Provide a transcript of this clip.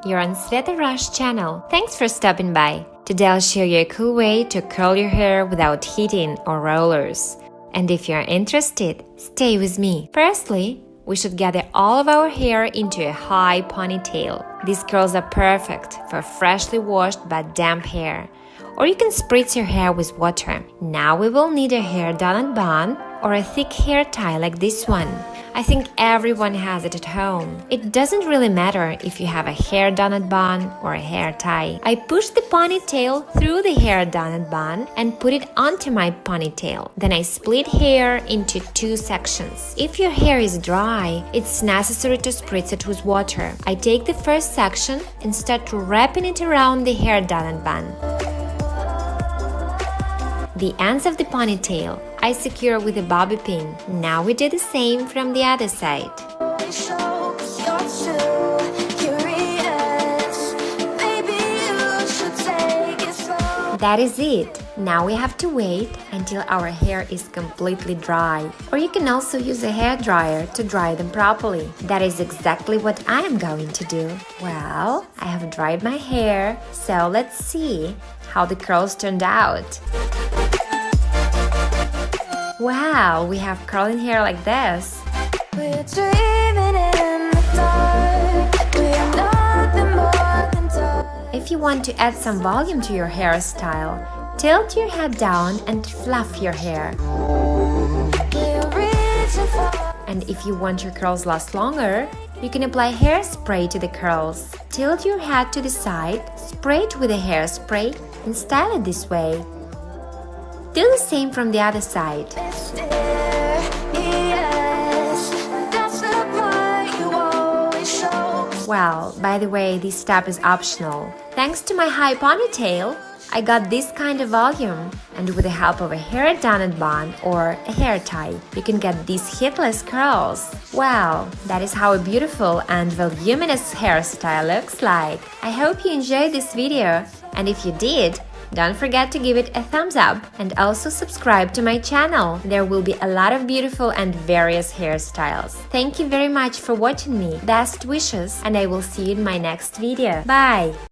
you're on Sveta Rash channel. Thanks for stopping by. Today I'll show you a cool way to curl your hair without heating or rollers. And if you're interested, stay with me. Firstly, we should gather all of our hair into a high ponytail. These curls are perfect for freshly washed but damp hair. Or you can spritz your hair with water. Now we will need a hair doughnut bun or a thick hair tie like this one. I think everyone has it at home. It doesn't really matter if you have a hair doughnut bun or a hair tie. I push the ponytail through the hair doughnut bun and put it onto my ponytail. Then I split hair into two sections. If your hair is dry, it's necessary to spritz it with water. I take the first section and start wrapping it around the hair doughnut bun. The ends of the ponytail I secure with a bobby pin. Now we do the same from the other side. That is it. Now we have to wait until our hair is completely dry. Or you can also use a hair dryer to dry them properly. That is exactly what I am going to do. Well, I have dried my hair, so let's see how the curls turned out. Wow, we have curling hair like this. We're dreaming in the dark. We are nothing more than dark. If you want to add some volume to your hairstyle, tilt your head down and fluff your hair. And if you want your curls last longer, you can apply hairspray to the curls. Tilt your head to the side, spray it with a hairspray, and style it this way. Do the same from the other side. Well, by the way, this step is optional. Thanks to my high ponytail, I got this kind of volume. And with the help of a hair doughnut bun or a hair tie, you can get these hitless curls. Wow, that is how a beautiful and voluminous hairstyle looks like. I hope you enjoyed this video, and if you did, don't forget to give it a thumbs up and also subscribe to my channel. There will be a lot of beautiful and various hairstyles. Thank you very much for watching me. Best wishes, and I will see you in my next video. Bye!